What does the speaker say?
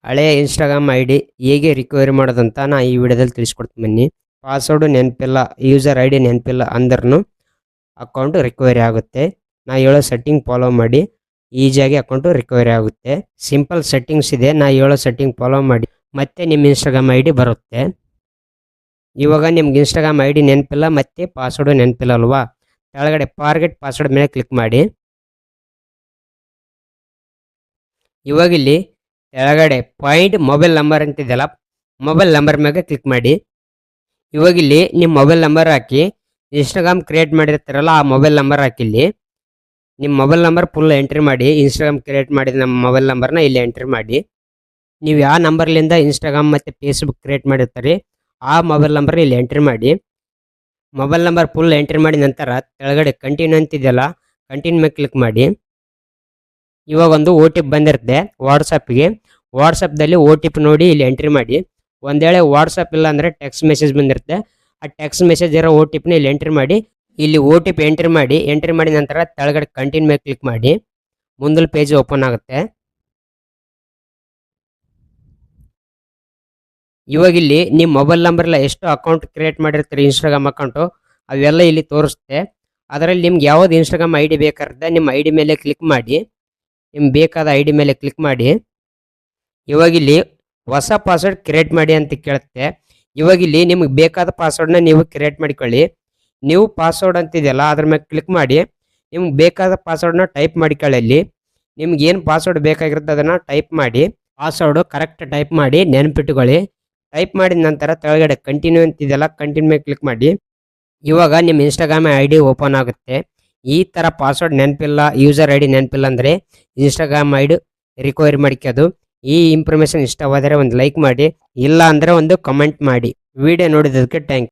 ಹಳೆಯ Instagram I D ಹೇಗೆ recovery ಮಾಡೋದಂತ ನಾ ಈ ವಿಡಿಯೋದಲ್ಲಿ ತಿಳಿಸ್ಕೊಡ್ತೀನಿ ಬನ್ನಿ. ಪಾಸ್ವರ್ಡ್ ನೆನಪಿಲ್ಲ, ಯೂಸರ್ ಐ ಡಿ ನೆನಪಿಲ್ಲ ಅಂದ್ರೂ ಅಕೌಂಟ್ ರಿಕವರಿ ಆಗುತ್ತೆ. ನಾ ಹೇಳೋ ಸೆಟ್ಟಿಂಗ್ ಫಾಲೋ ಮಾಡಿ ಈಸಿಯಾಗಿ ಅಕೌಂಟು ರಿಕವರಿ ಆಗುತ್ತೆ. ಸಿಂಪಲ್ ಸೆಟ್ಟಿಂಗ್ಸ್ ಇದೆ, ನಾ ಹೇಳೋ ಸೆಟ್ಟಿಂಗ್ ಫಾಲೋ ಮಾಡಿ ಮತ್ತೆ ನಿಮ್ಮ ಇನ್ಸ್ಟಾಗ್ರಾಮ್ ಐ ಡಿ ಬರುತ್ತೆ. ಇವಾಗ ನಿಮ್ಗೆ ಇನ್ಸ್ಟಾಗ್ರಾಮ್ ಐ ಡಿ ನೆನಪಿಲ್ಲ ಮತ್ತು ಪಾಸ್ವರ್ಡು ನೆನಪಿಲ್ಲ ಅಲ್ವಾ, ಕೆಳಗಡೆ ಫಾರ್ಗೆಟ್ ಪಾಸ್ವರ್ಡ್ ಮೇಲೆ ಕ್ಲಿಕ್ ಮಾಡಿ. ಇವಾಗ ಇಲ್ಲಿ ಕೆಳಗಡೆ ಪಾಯಿಂಟ್ ಮೊಬೈಲ್ ನಂಬರ್ ಅಂತಿದೆಯಲ್ಲ, ಮೊಬೈಲ್ ನಂಬರ್ ಮೇಲೆ ಕ್ಲಿಕ್ ಮಾಡಿ. ಇವಾಗ ಇಲ್ಲಿ ನಿಮ್ಮ ಮೊಬೈಲ್ ನಂಬರ್ ಹಾಕಿ, ಇನ್ಸ್ಟಾಗ್ರಾಮ್ ಕ್ರಿಯೇಟ್ ಮಾಡಿರ್ತಾರಲ್ಲ ಆ ಮೊಬೈಲ್ ನಂಬರ್ ಹಾಕಿಲ್ಲಿ ನಿಮ್ಮ ಮೊಬೈಲ್ ನಂಬರ್ ಫುಲ್ ಎಂಟ್ರಿ ಮಾಡಿ. ಇನ್ಸ್ಟಾಗ್ರಾಮ್ ಕ್ರಿಯೇಟ್ ಮಾಡಿದ ನಮ್ಮ ಮೊಬೈಲ್ ನಂಬರ್ನ ಇಲ್ಲಿ ಎಂಟ್ರಿ ಮಾಡಿ. ನೀವು ಯಾವ ನಂಬರ್ಲಿಂದ ಇನ್ಸ್ಟಾಗ್ರಾಮ್ ಮತ್ತು ಫೇಸ್ಬುಕ್ ಕ್ರಿಯೇಟ್ ಮಾಡಿರ್ತಾರೆ ಆ ಮೊಬೈಲ್ ನಂಬರ್ ಇಲ್ಲಿ ಎಂಟ್ರಿ ಮಾಡಿ. ಮೊಬೈಲ್ ನಂಬರ್ ಫುಲ್ ಎಂಟ್ರಿ ಮಾಡಿದ ನಂತರ ಕೆಳಗಡೆ ಕಂಟಿನ್ಯೂ ಅಂತಿದೆಯಲ್ಲ, ಕಂಟಿನ್ಯೂ ಮೇಲೆ ಕ್ಲಿಕ್ ಮಾಡಿ. ಇವಾಗ ಒಂದು ಒ ಟಿ ಪಿ ಬಂದಿರುತ್ತೆ ವಾಟ್ಸಪ್ಗೆ, ವಾಟ್ಸಪ್ದಲ್ಲಿ ಒ ಟಿ ಪಿ ನೋಡಿ ಇಲ್ಲಿ ಎಂಟ್ರಿ ಮಾಡಿ. ಒಂದು ವೇಳೆ ವಾಟ್ಸಪ್ ಇಲ್ಲ ಅಂದರೆ ಟೆಕ್ಸ್ಟ್ ಮೆಸೇಜ್ ಬಂದಿರುತ್ತೆ, ಆ ಟೆಕ್ಸ್ಟ್ ಮೆಸೇಜ್ ಇರೋ ಒ ಟಿ ಪಿನ ಇಲ್ಲಿ ಎಂಟ್ರಿ ಮಾಡಿ. ಇಲ್ಲಿ ಒ ಟಿ ಪಿ ಎಂಟ್ರಿ ಮಾಡಿ ನಂತರ ಕೆಳಗಡೆ ಕಂಟಿನ್ಯೂ ಮೇಲೆ ಕ್ಲಿಕ್ ಮಾಡಿ. ಮುಂದಲ್ ಪೇಜ್ ಓಪನ್ ಆಗುತ್ತೆ. ಇವಾಗ ಇಲ್ಲಿ ನಿಮ್ಮ ಮೊಬೈಲ್ ನಂಬರ್ಲ ಎಷ್ಟು ಅಕೌಂಟ್ ಕ್ರಿಯೇಟ್ ಮಾಡಿರ್ತೀರಿ ಇನ್ಸ್ಟಾಗ್ರಾಮ್ ಅಕೌಂಟು ಅವೆಲ್ಲ ಇಲ್ಲಿ ತೋರಿಸುತ್ತೆ. ಅದರಲ್ಲಿ ನಿಮ್ಗೆ ಯಾವ್ದು ಇನ್ಸ್ಟಾಗ್ರಾಮ್ ಐ ಡಿ ಬೇಕಾಗುತ್ತೆ ನಿಮ್ಮ ಐ ಡಿ ಮೇಲೆ ಕ್ಲಿಕ್ ಮಾಡಿ, ನಿಮ್ಗೆ ಬೇಕಾದ ಐ ಡಿ ಮೇಲೆ ಕ್ಲಿಕ್ ಮಾಡಿ. ಇವಾಗ ಇಲ್ಲಿ ಹೊಸ ಪಾಸ್ವರ್ಡ್ ಕ್ರಿಯೇಟ್ ಮಾಡಿ ಅಂತ ಕೇಳುತ್ತೆ. ಇವಾಗ ಇಲ್ಲಿ ನಿಮ್ಗೆ ಬೇಕಾದ ಪಾಸ್ವರ್ಡ್ನ ನೀವು ಕ್ರಿಯೇಟ್ ಮಾಡಿಕೊಳ್ಳಿ. ನೀವು ಪಾಸ್ವರ್ಡ್ ಅಂತಿದೆಯಲ್ಲ ಅದ್ರ ಮೇಲೆ ಕ್ಲಿಕ್ ಮಾಡಿ, ನಿಮ್ಗೆ ಬೇಕಾದ ಪಾಸ್ವರ್ಡ್ನ ಟೈಪ್ ಮಾಡಿಕೊಳ್ಳಿ. ಇಲ್ಲಿ ನಿಮ್ಗೆ ಏನು ಪಾಸ್ವರ್ಡ್ ಬೇಕಾಗಿರುತ್ತೆ ಅದನ್ನು ಟೈಪ್ ಮಾಡಿ. ಪಾಸ್ವರ್ಡು ಕರೆಕ್ಟ್ ಟೈಪ್ ಮಾಡಿ ನೆನಪಿಟ್ಟುಕೊಳ್ಳಿ. ಟೈಪ್ ಮಾಡಿದ ನಂತರ ಕೆಳಗಡೆ ಕಂಟಿನ್ಯೂ ಅಂತಿದೆಯಲ್ಲ, ಕಂಟಿನ್ಯೂ ಮೇಲೆ ಕ್ಲಿಕ್ ಮಾಡಿ. ಇವಾಗ ನಿಮ್ಮ ಇನ್ಸ್ಟಾಗ್ರಾಮ್ ಐ ಡಿ ಓಪನ್ ಆಗುತ್ತೆ. ಈ ಥರ ಪಾಸ್ವರ್ಡ್ ನೆನಪಿಲ್ಲ, ಯೂಸರ್ ಐ ಡಿ ನೆನಪಿಲ್ಲ ಅಂದರೆ ಇನ್ಸ್ಟಾಗ್ರಾಮ್ ಐ ಡಿ ರಿಕವರಿ ಮಾಡಿಕೋದು. ಈ ಇನ್ಫಾರ್ಮೇಷನ್ ಇಷ್ಟವಾದರೆ ಒಂದು ಲೈಕ್ ಮಾಡಿ, ಇಲ್ಲ ಅಂದರೆ ಒಂದು ಕಮೆಂಟ್ ಮಾಡಿ. ವಿಡಿಯೋ ನೋಡಿದ್ದಕ್ಕೆ ಥ್ಯಾಂಕ್ಸ್.